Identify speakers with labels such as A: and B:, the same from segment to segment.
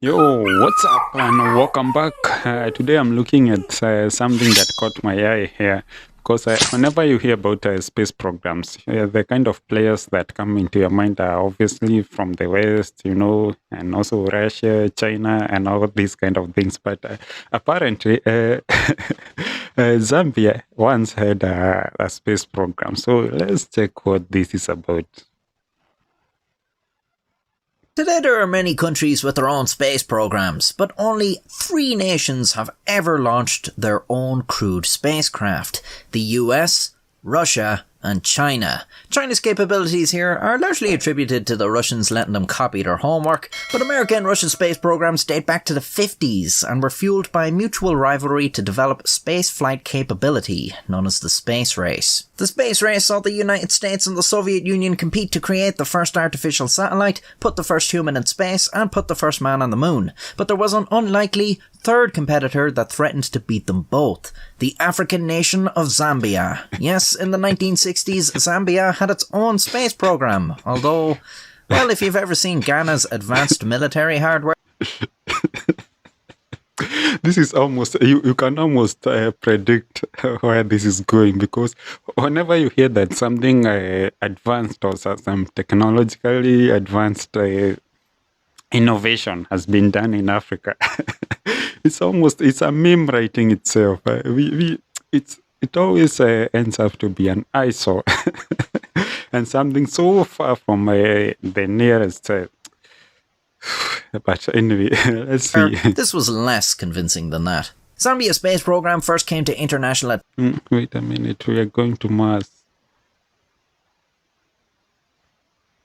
A: Yo, what's up, and welcome back. Today I'm looking at something that caught my eye here because whenever you hear about space programs, the kind of players that come into your mind are obviously from the West, and also Russia, China, and all these kind of things. But apparently, Zambia once had a space program. So let's check what this is about.
B: Today there are many countries with their own space programs, but only 3 nations have ever launched their own crewed spacecraft: the US, Russia, and China. China's capabilities here are largely attributed to the Russians letting them copy their homework, but American and Russian space programs date back to the 50s and were fueled by mutual rivalry to develop space flight capability, known as the space race. The space race saw the United States and the Soviet Union compete to create the first artificial satellite, put the first human in space, and put the first man on the moon. But there was an unlikely third competitor that threatened to beat them both: the African nation of Zambia. Yes, in the 1960s, Zambia had its own space program, although, well, if you've ever seen Ghana's advanced military hardware,
A: This is almost, you can almost predict where this is going, because whenever you hear that something advanced or some technologically advanced innovation has been done in Africa, it's a meme writing itself. It always ends up to be an eyesore and something so far from the nearest. But anyway, let's see.
B: this was less convincing than that. Zambia's space program first came to international
A: Wait a minute, we are going to Mars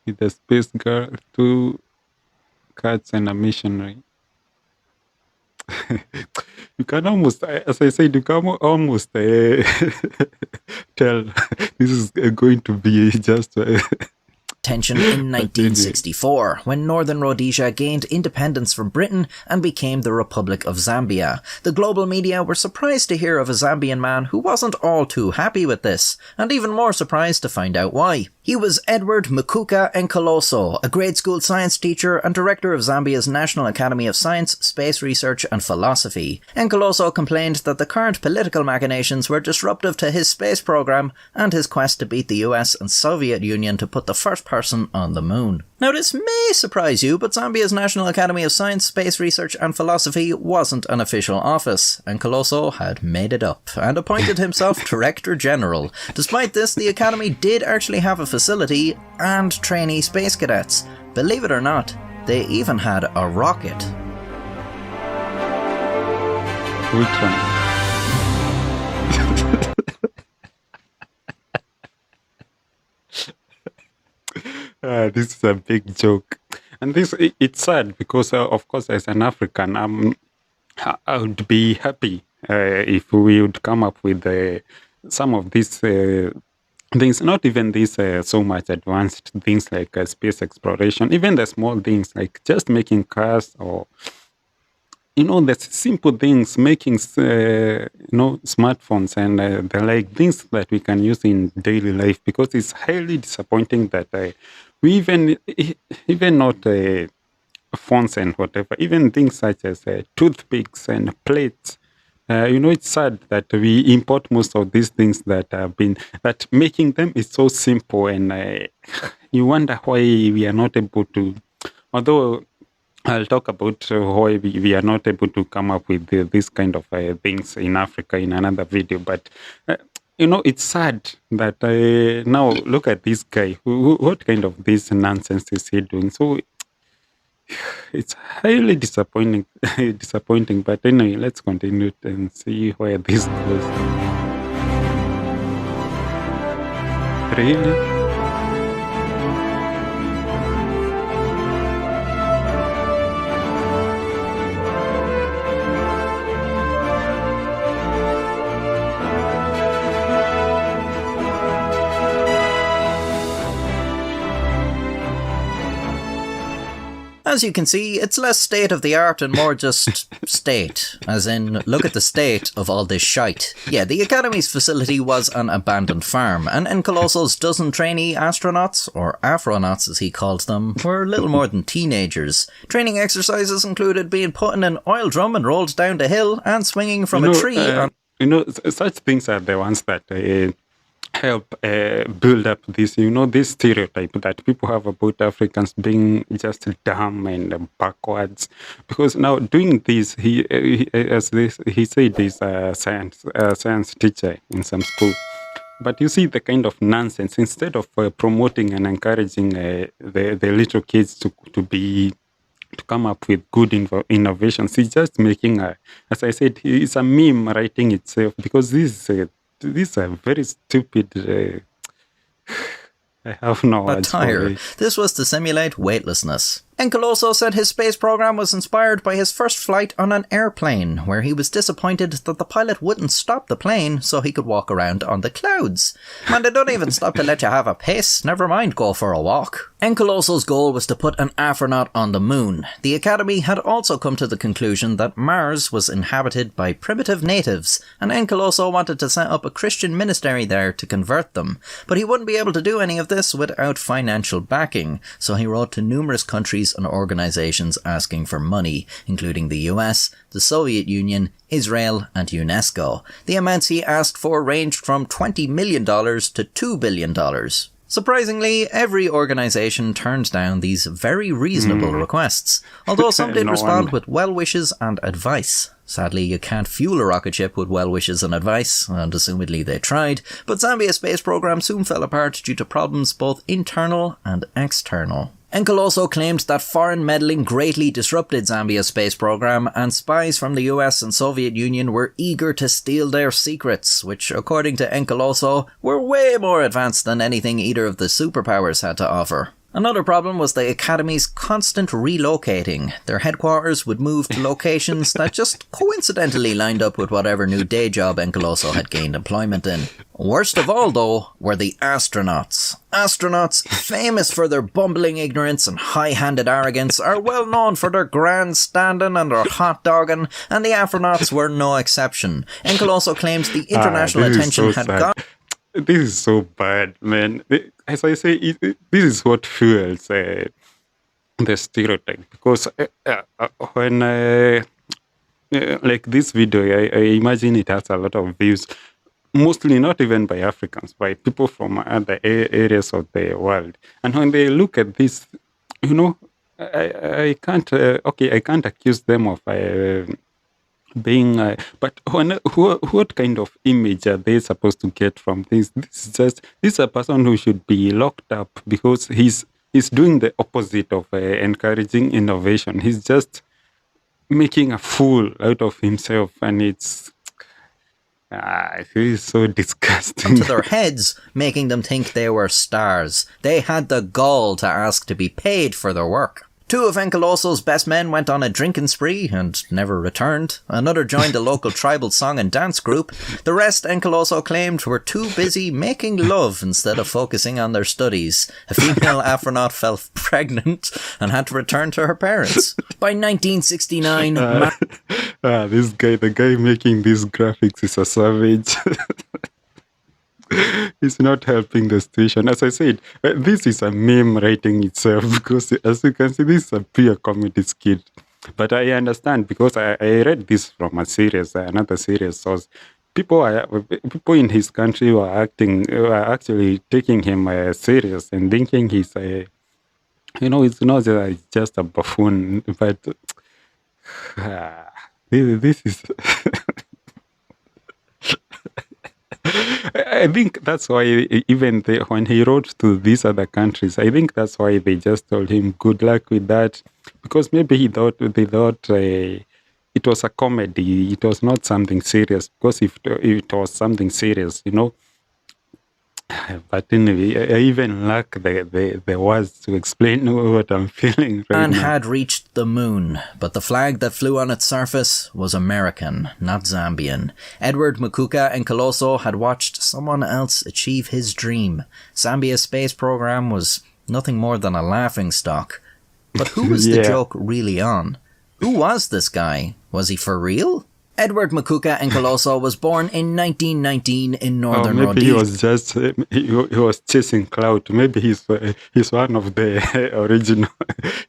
A: with a space girl, 2 cats, and a missionary. You can almost, as I said, you can almost tell this is going to be just.
B: attention in 1964, when Northern Rhodesia gained independence from Britain and became the Republic of Zambia. The global media were surprised to hear of a Zambian man who wasn't all too happy with this, and even more surprised to find out why. He was Edward Mukuka Enkoloso, a grade school science teacher and director of Zambia's National Academy of Science, Space Research and Philosophy. Enkoloso complained that the current political machinations were disruptive to his space program and his quest to beat the US and Soviet Union to put the first person on the moon. Now, this may surprise you, but Zambia's National Academy of Science, Space Research and Philosophy wasn't an official office, and Colosso had made it up and appointed himself Director General. Despite this, the Academy did actually have a facility and trainee space cadets. Believe it or not, they even had a rocket.
A: Which one? This is a big joke, and it's sad because, of course, as an African, I would be happy if we would come up with some of these things. Not even these so much advanced things like space exploration, even the small things like just making cars, or the simple things, making smartphones and the like, things that we can use in daily life. Because it's highly disappointing that we even not phones and whatever, even things such as toothpicks and plates. It's sad that we import most of these things that making them is so simple, and you wonder why we are not able to. Although I'll talk about why we are not able to come up with this kind of things in Africa in another video. But it's sad that now look at this guy. What kind of this nonsense is he doing? So it's highly disappointing. Disappointing. But anyway, let's continue and see where this goes. Really?
B: As you can see, it's less state-of-the-art and more just state. As in, look at the state of all this shite. Yeah, the Academy's facility was an abandoned farm, and Encoloso's dozen trainee astronauts, or Afronauts as he called them, were little more than teenagers. Training exercises included being put in an oil drum and rolled down the hill, and swinging from a tree on...
A: Such things are the ones that help build up this, this stereotype that people have about Africans being just dumb and backwards. Because now doing this, he said he's a science teacher in some school. But you see the kind of nonsense. Instead of promoting and encouraging the little kids to come up with good innovations, he's just making as I said, it's a meme writing itself, because these are very stupid. I have no words for it.
B: This was to simulate weightlessness. Encoloso said his space program was inspired by his first flight on an airplane, where he was disappointed that the pilot wouldn't stop the plane so he could walk around on the clouds. Man, they don't even stop to let you have a piss, never mind go for a walk. Encoloso's goal was to put an Afronaut on the moon. The Academy had also come to the conclusion that Mars was inhabited by primitive natives, and Encoloso wanted to set up a Christian ministry there to convert them. But he wouldn't be able to do any of this without financial backing, so he wrote to numerous countries and organizations asking for money, including the US, the Soviet Union, Israel, and UNESCO. The amounts he asked for ranged from $20 million to $2 billion. Surprisingly, every organisation turned down these very reasonable requests, although some did respond with well wishes and advice. Sadly, you can't fuel a rocket ship with well wishes and advice, and assumedly they tried, but Zambia's space program soon fell apart due to problems both internal and external. Encoloso claimed that foreign meddling greatly disrupted Zambia's space program, and spies from the US and Soviet Union were eager to steal their secrets, which, according to Encoloso, were way more advanced than anything either of the superpowers had to offer. Another problem was the Academy's constant relocating. Their headquarters would move to locations that just coincidentally lined up with whatever new day job Encoloso had gained employment in. Worst of all, though, were the astronauts. Astronauts, famous for their bumbling ignorance and high-handed arrogance, are well known for their grandstanding and their hot-dogging, and the Afronauts were no exception. Encoloso claims the international attention had gone...
A: This is so bad, man. As I say, this is what fuels the stereotype. Because when, like this video, I imagine it has a lot of views. Mostly not even by Africans, by people from other areas of the world. And when they look at this, I can't accuse them of being, but what kind of image are they supposed to get from this? This is a person who should be locked up because he's doing the opposite of encouraging innovation. He's just making a fool out of himself, and it's it is so disgusting.
B: To their heads, making them think they were stars. They had the gall to ask to be paid for their work. Two of Encoloso's best men went on a drinking spree and never returned. Another joined a local tribal song and dance group. The rest, Encoloso claimed, were too busy making love instead of focusing on their studies. A female Afronaut fell pregnant and had to return to her parents. By 1969... the guy making these graphics is a savage. It's not helping the situation. As I said, this is a meme writing itself because, as you can see, this is a pure comedy skit. But I understand because I read this from a series, another series source. People in his country were actually taking him serious and thinking he's it's not just a buffoon. But this is. I think that's why even when he wrote to these other countries, I think that's why they just told him good luck with that, because maybe they thought it was a comedy. It was not something serious, because if it was something serious, But anyway, I even lack the words to explain what I'm feeling right Man
A: now.
B: had reached the moon, but the flag that flew on its surface was American, not Zambian. Edward Mukuka Encoloso had watched someone else achieve his dream. Zambia's space program was nothing more than a laughingstock. But who was the
A: Yeah.
B: joke really on? Who was this guy? Was he for real? Edward Makuka Nkoloso was born in 1919 in
A: Or
B: northern
A: maybe he
B: Rhodesia.
A: was just he was chasing clout. Maybe he's one of the original.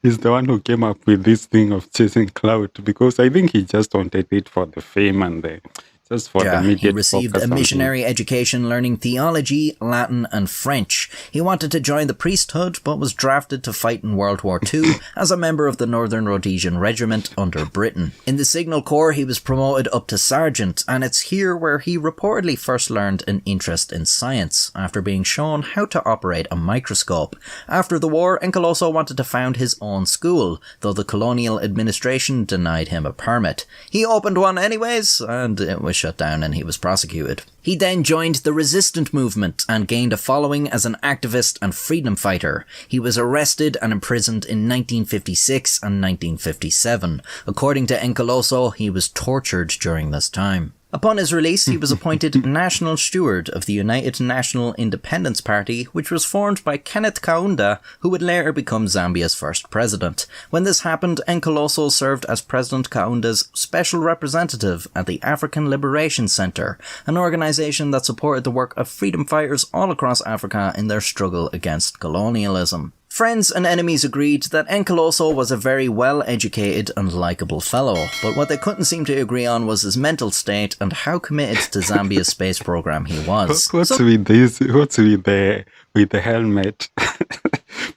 A: He's the one who came up with this thing of chasing clout, because I think he just wanted it for the fame and the just for the
B: He
A: immediate
B: received
A: focus
B: a
A: on him.
B: missionary education learning theology, Latin, and French. He wanted to join the priesthood, but was drafted to fight in World War II as a member of the Northern Rhodesian Regiment under Britain. In the Signal Corps, he was promoted up to sergeant, and it's here where he reportedly first learned an interest in science, after being shown how to operate a microscope. After the war, Nkoloso wanted to found his own school, though the colonial administration denied him a permit. He opened one anyways, and it was shut down and he was prosecuted. He then joined the resistant movement and gained a following as an activist and freedom fighter. He was arrested and imprisoned in 1956 and 1957. According to Nkoloso, he was tortured during this time. Upon his release, he was appointed National Steward of the United National Independence Party, which was formed by Kenneth Kaunda, who would later become Zambia's first president. When this happened, Nkoloso served as President Kaunda's special representative at the African Liberation Centre, an organisation that supported the work of freedom fighters all across Africa in their struggle against colonialism. Friends and enemies agreed that Nkoloso was a very well-educated and likeable fellow, but what they couldn't seem to agree on was his mental state and how committed to Zambia's space program he was.
A: What's with this? What's with the helmet?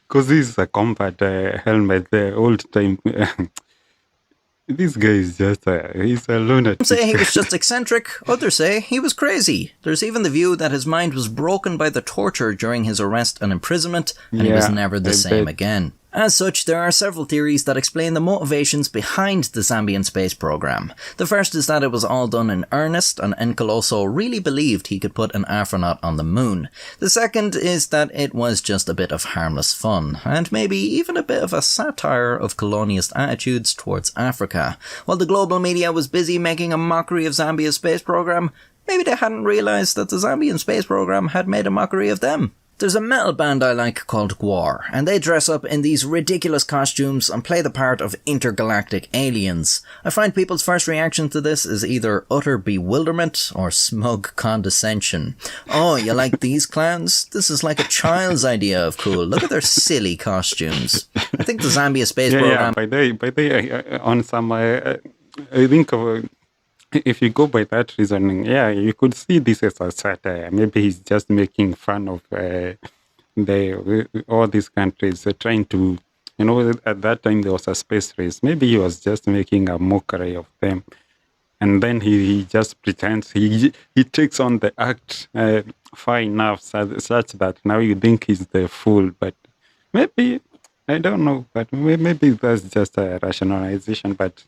A: Because this is a combat helmet, the old time. This guy is just he's a lunatic.
B: Some say he was just eccentric, others say he was crazy. There's even the view that his mind was broken by the torture during his arrest and imprisonment, and he was never the same again. As such, there are several theories that explain the motivations behind the Zambian space program. The first is that it was all done in earnest, and Nkoloso really believed he could put an Afronaut on the moon. The second is that it was just a bit of harmless fun, and maybe even a bit of a satire of colonialist attitudes towards Africa. While the global media was busy making a mockery of Zambia's space program, maybe they hadn't realised that the Zambian space program had made a mockery of them. There's a metal band I like called Gwar, and they dress up in these ridiculous costumes and play the part of intergalactic aliens. I find people's first reaction to this is either utter bewilderment or smug condescension. Oh, you like these clowns? This is like a child's idea of cool. Look at their silly costumes. I think the Zambia space program...
A: Yeah, by the on some... I think of... If you go by that reasoning, yeah, you could see this as a satire. Maybe he's just making fun of all these countries trying to, at that time there was a space race. Maybe he was just making a mockery of them. And then he just pretends, he takes on the act far enough such that now you think he's the fool. But maybe, I don't know, but maybe that's just a rationalization, but...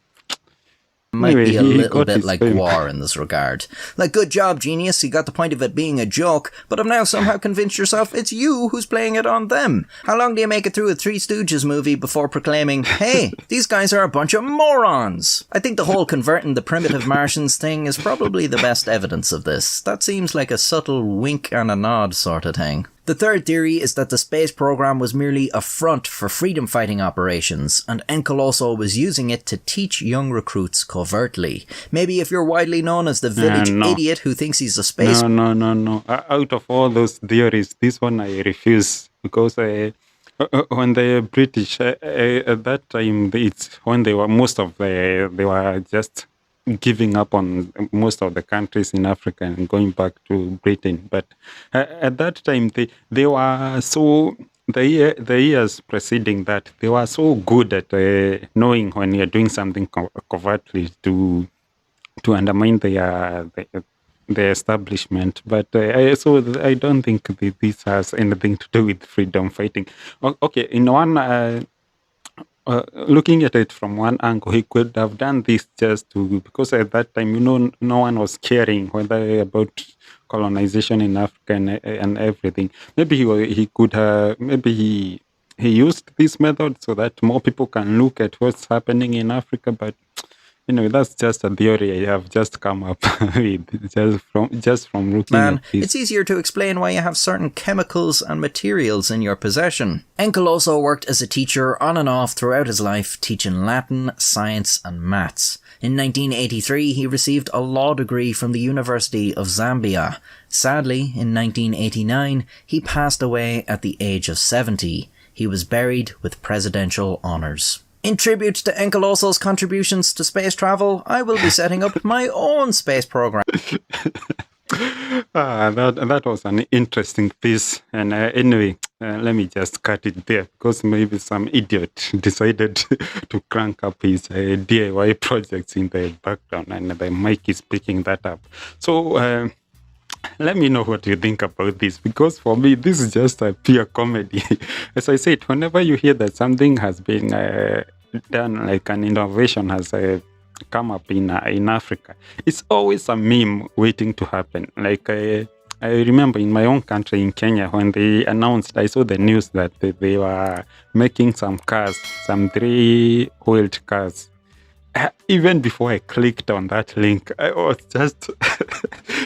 B: might be a little bit like Gwar in this regard. Like, good job, genius, you got the point of it being a joke, but have now somehow convinced yourself it's you who's playing it on them. How long do you make it through a Three Stooges movie before proclaiming, hey, these guys are a bunch of morons? I think the whole converting the primitive Martians thing is probably the best evidence of this. That seems like a subtle wink and a nod sort of thing. The third theory is that the space program was merely a front for freedom-fighting operations, and Nkoloso was using it to teach young recruits covertly. Maybe if you're widely known as the village idiot who thinks he's a space...
A: No. Out of all those theories, this one I refuse, because when the British, at that time, it's when they were they were just giving up on most of the countries in Africa and going back to Britain. But at that time, they were so, the years preceding that, they were so good at knowing when you're doing something covertly to undermine the establishment. But so I don't think this has anything to do with freedom fighting. Okay, in one... looking at it from one angle, he could have done this just because at that time, no one was caring whether about colonization in Africa and everything. Maybe he could have, maybe he used this method so that more people can look at what's happening in Africa. But That's just a theory I have just come up with just from looking at
B: Man,
A: this.
B: it's easier to explain why you have certain chemicals and materials in your possession. Enkel also worked as a teacher on and off throughout his life, teaching Latin, science, and maths. In 1983, he received a law degree from the University of Zambia. Sadly, in 1989, he passed away at the age of 70. He was buried with presidential honours. In tribute to Enkeloso's contributions to space travel, I will be setting up my own space program.
A: That was an interesting piece. And anyway, let me just cut it there because maybe some idiot decided to crank up his DIY projects in the background and the mic is picking that up. So let me know what you think about this, because for me, this is just a pure comedy. As I said, whenever you hear that something has been done, like an innovation has come up in Africa, it's always a meme waiting to happen. Like I remember in my own country, in Kenya, when they announced, I saw the news that they were making some cars, some 3-wheeled cars. Even before I clicked on that link, I was just,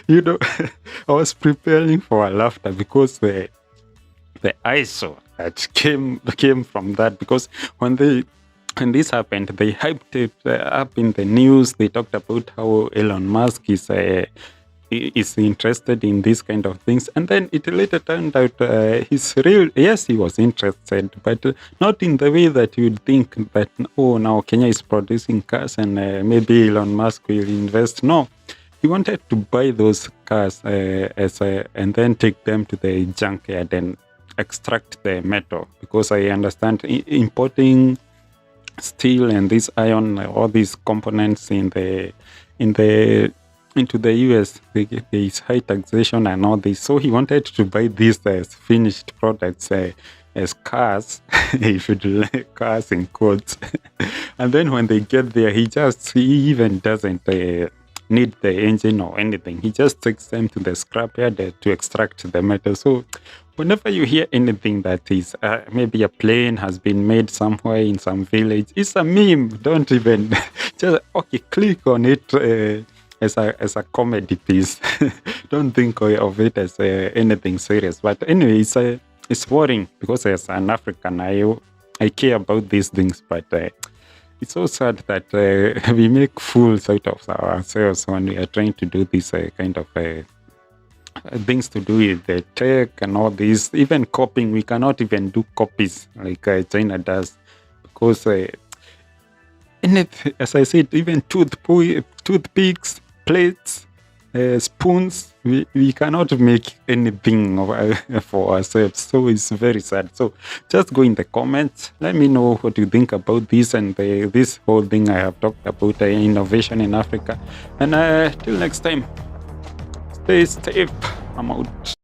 A: I was preparing for a laughter because the ISO that came from that, because when this happened, they hyped it up in the news. They talked about how Elon Musk is interested in these kind of things, and then it later turned out yes, he was interested, but not in the way that you'd think that, oh, now Kenya is producing cars and maybe Elon Musk will invest. No, he wanted to buy those cars and then take them to the junkyard and extract the metal, because I understand importing steel and this iron, all these components into the US, there is high taxation and all this. So he wanted to buy these as finished products, as cars, if you like, cars in quotes. And then when they get there, he even doesn't need the engine or anything. He just takes them to the scrapyard to extract the metal. So whenever you hear anything that is maybe a plane has been made somewhere in some village, it's a meme. Don't even just click on it. As a comedy piece. Don't think of it as anything serious. But anyway, it's worrying, because as an African, I care about these things. But it's so sad that we make fools out of ourselves when we are trying to do this kind of things to do with the tech and all this. Even copying, we cannot even do copies like China does, because as I said, even toothpicks, plates, spoons, we cannot make anything for ourselves. So it's very sad. So just go in the comments. Let me know what you think about this and this whole thing I have talked about, innovation in Africa. And till next time, stay safe. I'm out.